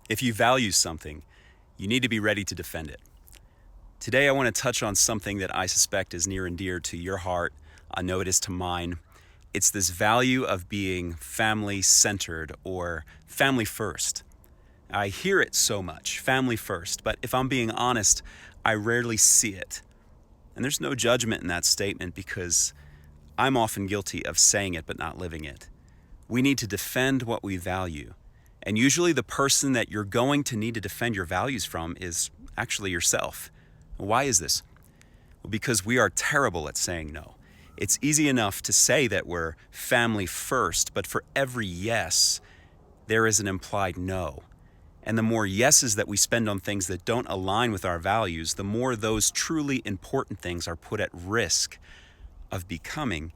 If you value something, you need to be ready to defend it. Today, I want to touch on something that I suspect is near and dear to your heart. I know it is to mine. It's this value of being family-centered or family first. I hear it so much, family first, but if I'm being honest, I rarely see it. And there's no judgment in that statement because I'm often guilty of saying it but not living it. We need to defend what we value. And usually the person that you're going to need to defend your values from is actually yourself. Why is this? Well, because we are terrible at saying no. It's easy enough to say that we're family first, but for every yes, there is an implied no. And the more yeses that we spend on things that don't align with our values, the more those truly important things are put at risk of becoming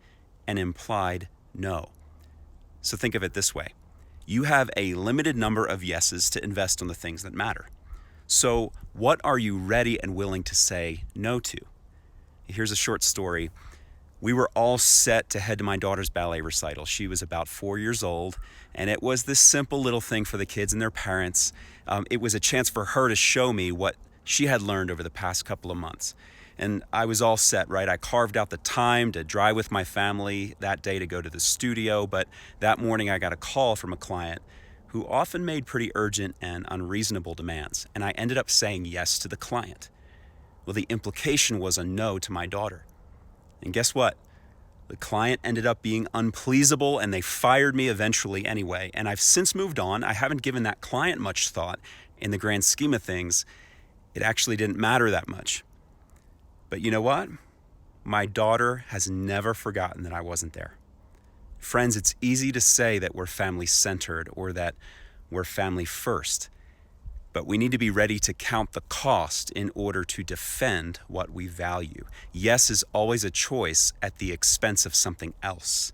an implied no. So think of it this way. You have a limited number of yeses to invest on the things that matter. So what are you ready and willing to say no to? Here's a short story. We were all set to head to my daughter's ballet recital. She was about 4 years old, and it was this simple little thing for the kids and their parents. It was a chance for her to show me what she had learned over the past couple of months. And I was all set, right? I carved out the time to drive with my family that day to go to the studio, but that morning I got a call from a client who often made pretty urgent and unreasonable demands, and I ended up saying yes to the client. Well, the implication was a no to my daughter. And guess what? The client ended up being unpleasable and they fired me eventually anyway. And I've since moved on. I haven't given that client much thought. In the grand scheme of things, it actually didn't matter that much. But you know what? My daughter has never forgotten that I wasn't there. Friends, it's easy to say that we're family-centered or that we're family first. But we need to be ready to count the cost in order to defend what we value. Yes is always a choice at the expense of something else.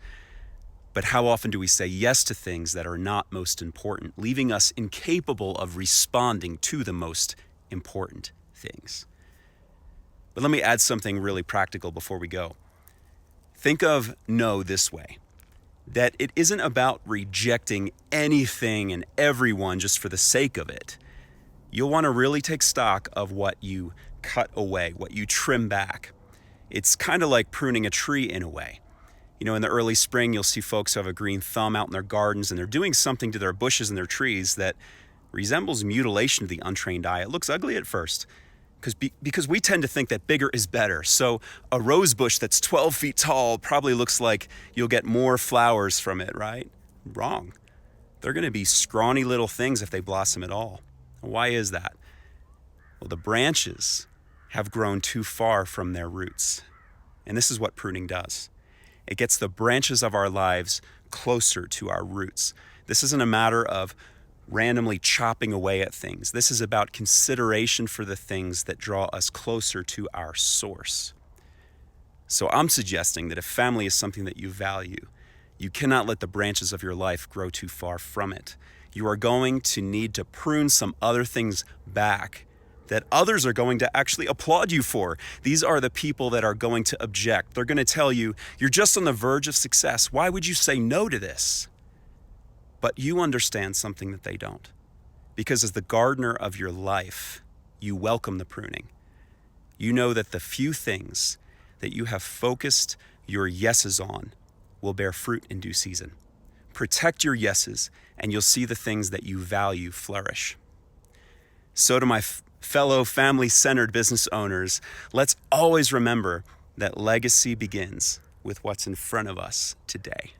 But how often do we say yes to things that are not most important, leaving us incapable of responding to the most important things? But let me add something really practical before we go. Think of no this way, that it isn't about rejecting anything and everyone just for the sake of it. You'll want to really take stock of what you cut away, what you trim back. It's kind of like pruning a tree in a way. You know, in the early spring, you'll see folks who have a green thumb out in their gardens and they're doing something to their bushes and their trees that resembles mutilation to the untrained eye. It looks ugly at first because we tend to think that bigger is better. So a rose bush that's 12 feet tall probably looks like you'll get more flowers from it, right? Wrong. They're going to be scrawny little things if they blossom at all. Why is that? Well, the branches have grown too far from their roots. And this is what pruning does. It gets the branches of our lives closer to our roots. This isn't a matter of randomly chopping away at things. This is about consideration for the things that draw us closer to our source. So I'm suggesting that if family is something that you value, you cannot let the branches of your life grow too far from it. You are going to need to prune some other things back that others are going to actually applaud you for. These are the people that are going to object. They're going to tell you, you're just on the verge of success. Why would you say no to this? But you understand something that they don't. Because as the gardener of your life, you welcome the pruning. You know that the few things that you have focused your yeses on will bear fruit in due season. Protect your yeses, and you'll see the things that you value flourish. So to my fellow family-centered business owners, let's always remember that legacy begins with what's in front of us today.